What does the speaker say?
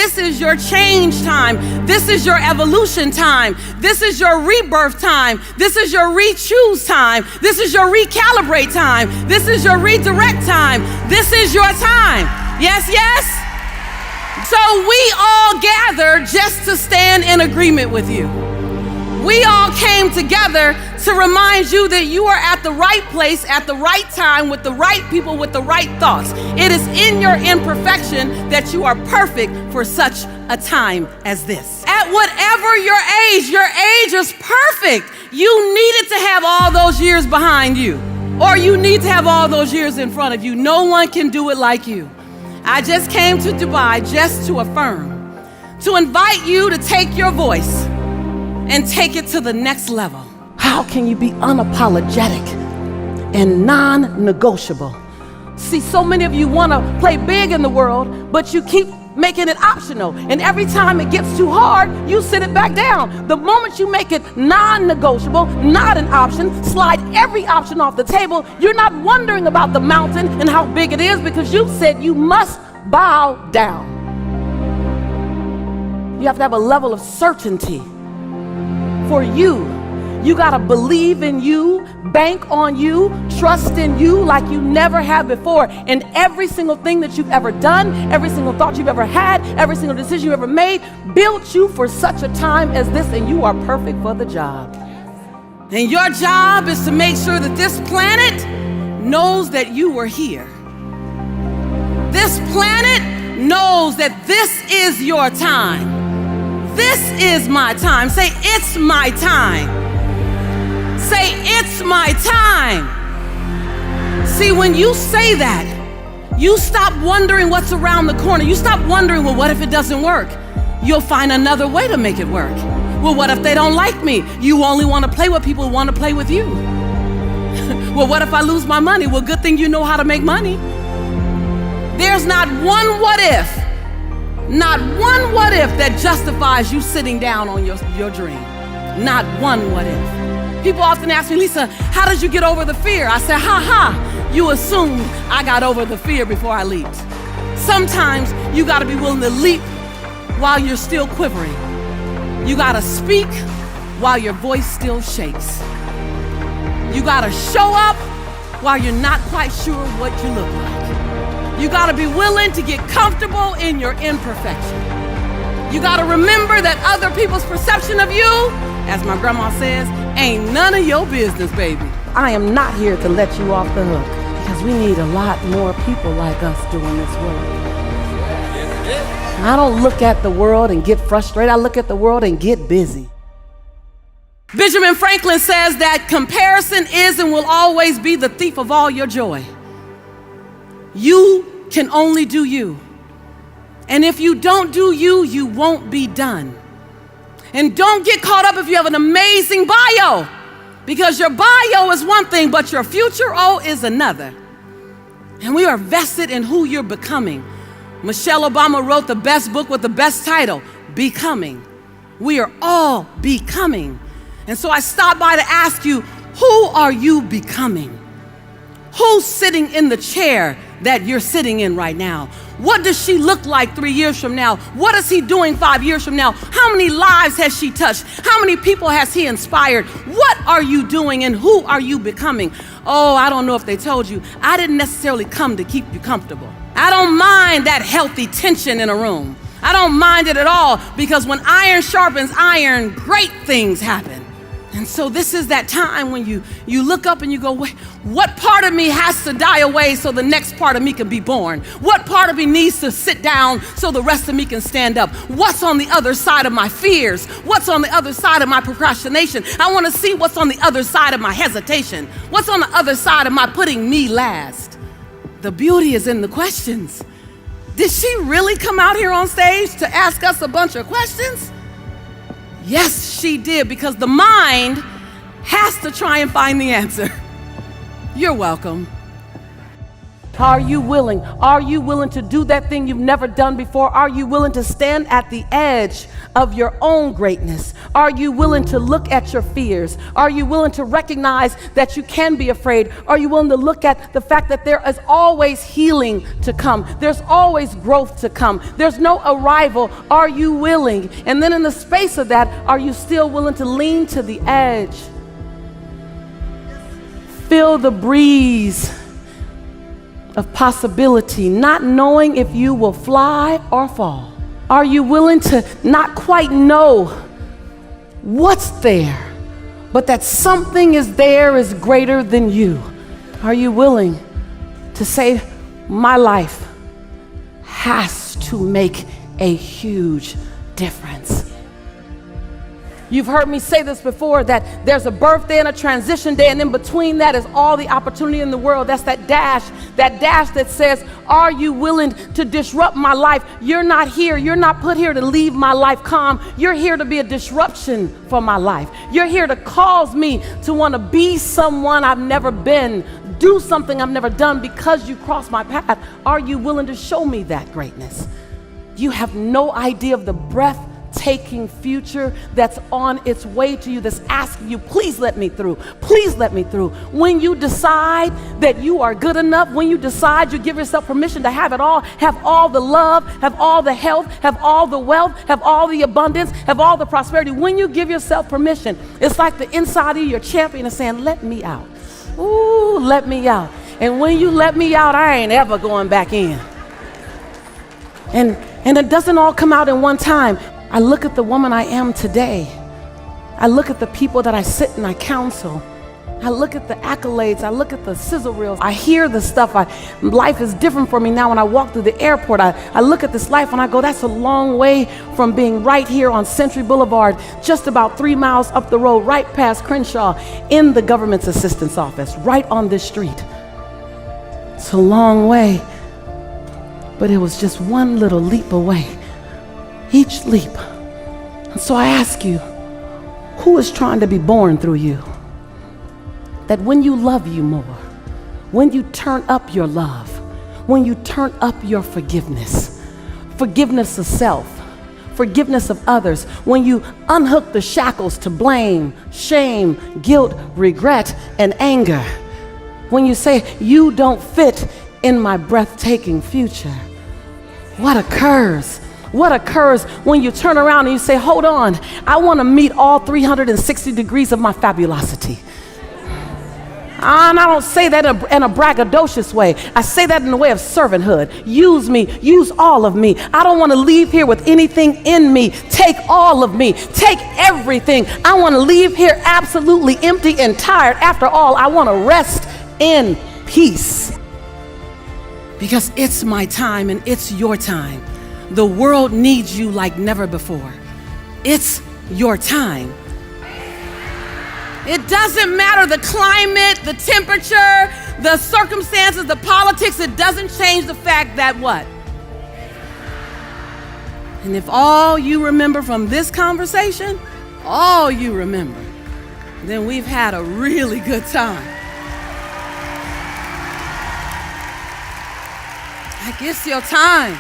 this is your change time. This is your evolution time. This is your rebirth time. This is your re-choose time. This is your recalibrate time. This is your redirect time. This is your time. Yes, yes? So we all gathered just to stand in agreement with you. We all came together to remind you that you are at the right place at the right time with the right people with the right thoughts. It is in your imperfection that you are perfect for such a time as this. At whatever your age is perfect. You needed to have all those years behind you, or you need to have all those years in front of you. No one can do it like you. I just came to Dubai just to affirm, to invite you to take your voice and take it to the next level. How can you be unapologetic and non-negotiable? See, so many of you want to play big in the world, but you keep making it optional. And every time it gets too hard, you sit it back down. The moment you make it non-negotiable, not an option, slide every option off the table, you're not wondering about the mountain and how big it is because you said you must bow down. You have to have a level of certainty for you. You gotta believe in you, bank on you, trust in you like you never have before. And every single thing that you've ever done, every single thought you've ever had, every single decision you ever made, built you for such a time as this, and you are perfect for the job. And your job is to make sure that this planet knows that you were here. This planet knows that this is your time. This is my time. Say, it's my time. Say, it's my time. See, when you say that, you stop wondering what's around the corner. You stop wondering, well, what if it doesn't work? You'll find another way to make it work. Well, what if they don't like me? You only want to play with people who want to play with you. Well, what if I lose my money? Well, good thing you know how to make money. There's not one what if. Not one what if that justifies you sitting down on your dream. Not one what if. People often ask me, Lisa, how did you get over the fear? I said, you assumed I got over the fear before I leaped. Sometimes you gotta be willing to leap while you're still quivering. You gotta speak while your voice still shakes. You gotta show up while you're not quite sure what you look like. You gotta be willing to get comfortable in your imperfection. You gotta remember that other people's perception of you, as my grandma says, ain't none of your business, baby. I am not here to let you off the hook because we need a lot more people like us doing this work. I don't look at the world and get frustrated. I look at the world and get busy. Benjamin Franklin says that comparison is and will always be the thief of all your joy. You can only do you. And if you don't do you, you won't be done. And don't get caught up if you have an amazing bio, because your bio is one thing, but your future, is another. And we are vested in who you're becoming. Michelle Obama wrote the best book with the best title, Becoming. We are all becoming. And so I stopped by to ask you, who are you becoming? Who's sitting in the chair that you're sitting in right now? What does she look like 3 years from now? What is he doing 5 years from now? How many lives has she touched? How many people has he inspired? What are you doing and who are you becoming? Oh, I don't know if they told you, I didn't necessarily come to keep you comfortable. I don't mind that healthy tension in a room. I don't mind it at all, because when iron sharpens iron, great things happen. And so this is that time when you look up and you go, wait, what part of me has to die away so the next part of me can be born? What part of me needs to sit down so the rest of me can stand up? What's on the other side of my fears? What's on the other side of my procrastination? I want to see what's on the other side of my hesitation. What's on the other side of my putting me last? The beauty is in the questions. Did she really come out here on stage to ask us a bunch of questions? Yes, she did, because the mind has to try and find the answer. You're welcome. Are you willing? Are you willing to do that thing you've never done before? Are you willing to stand at the edge of your own greatness? Are you willing to look at your fears? Are you willing to recognize that you can be afraid? Are you willing to look at the fact that there is always healing to come? There's always growth to come. There's no arrival. Are you willing? And then in the space of that, are you still willing to lean to the edge? Feel the breeze of possibility, not knowing if you will fly or fall. Are you willing to not quite know what's there, but that something is there is greater than you? Are you willing to say, my life has to make a huge difference? You've heard me say this before, that there's a birthday and a transition day, and in between that is all the opportunity in the world. That's that dash that says, are you willing to disrupt my life? You're not here. You're not put here to leave my life calm. You're here to be a disruption for my life. You're here to cause me to want to be someone I've never been, do something I've never done because you crossed my path. Are you willing to show me that greatness? You have no idea of the breathtaking future that's on its way to you, that's asking you, please let me through. Please let me through. When you decide that you are good enough, when you decide you give yourself permission to have it all, have all the love, have all the health, have all the wealth, have all the abundance, have all the prosperity, when you give yourself permission, it's like the inside of your champion is saying, let me out. Ooh, let me out. And when you let me out, I ain't ever going back in. And it doesn't all come out in one time. I look at the woman I am today. I look at the people that I sit and I counsel. I look at the accolades. I look at the sizzle reels. I hear the stuff. Life is different for me now when I walk through the airport. I look at this life and I go, that's a long way from being right here on Century Boulevard, just about 3 miles up the road, right past Crenshaw, in the government's assistance office, right on this street. It's a long way, but it was just one little leap away. Each leap. And so I ask you, who is trying to be born through you? That when you love you more, when you turn up your love, when you turn up your forgiveness, forgiveness of self, forgiveness of others, when you unhook the shackles to blame, shame, guilt, regret, and anger, when you say, you don't fit in my breathtaking future, what occurs? What occurs when you turn around and you say, hold on, I want to meet all 360 degrees of my fabulosity. And I don't say that in a braggadocious way. I say that in the way of servanthood. Use me, use all of me. I don't want to leave here with anything in me. Take all of me, take everything. I want to leave here absolutely empty and tired. After all, I want to rest in peace. Because it's my time and it's your time. The world needs you like never before. It's your time. It doesn't matter the climate, the temperature, the circumstances, the politics. It doesn't change the fact that what? And if all you remember from this conversation, all you remember, then we've had a really good time. Like, it's your time.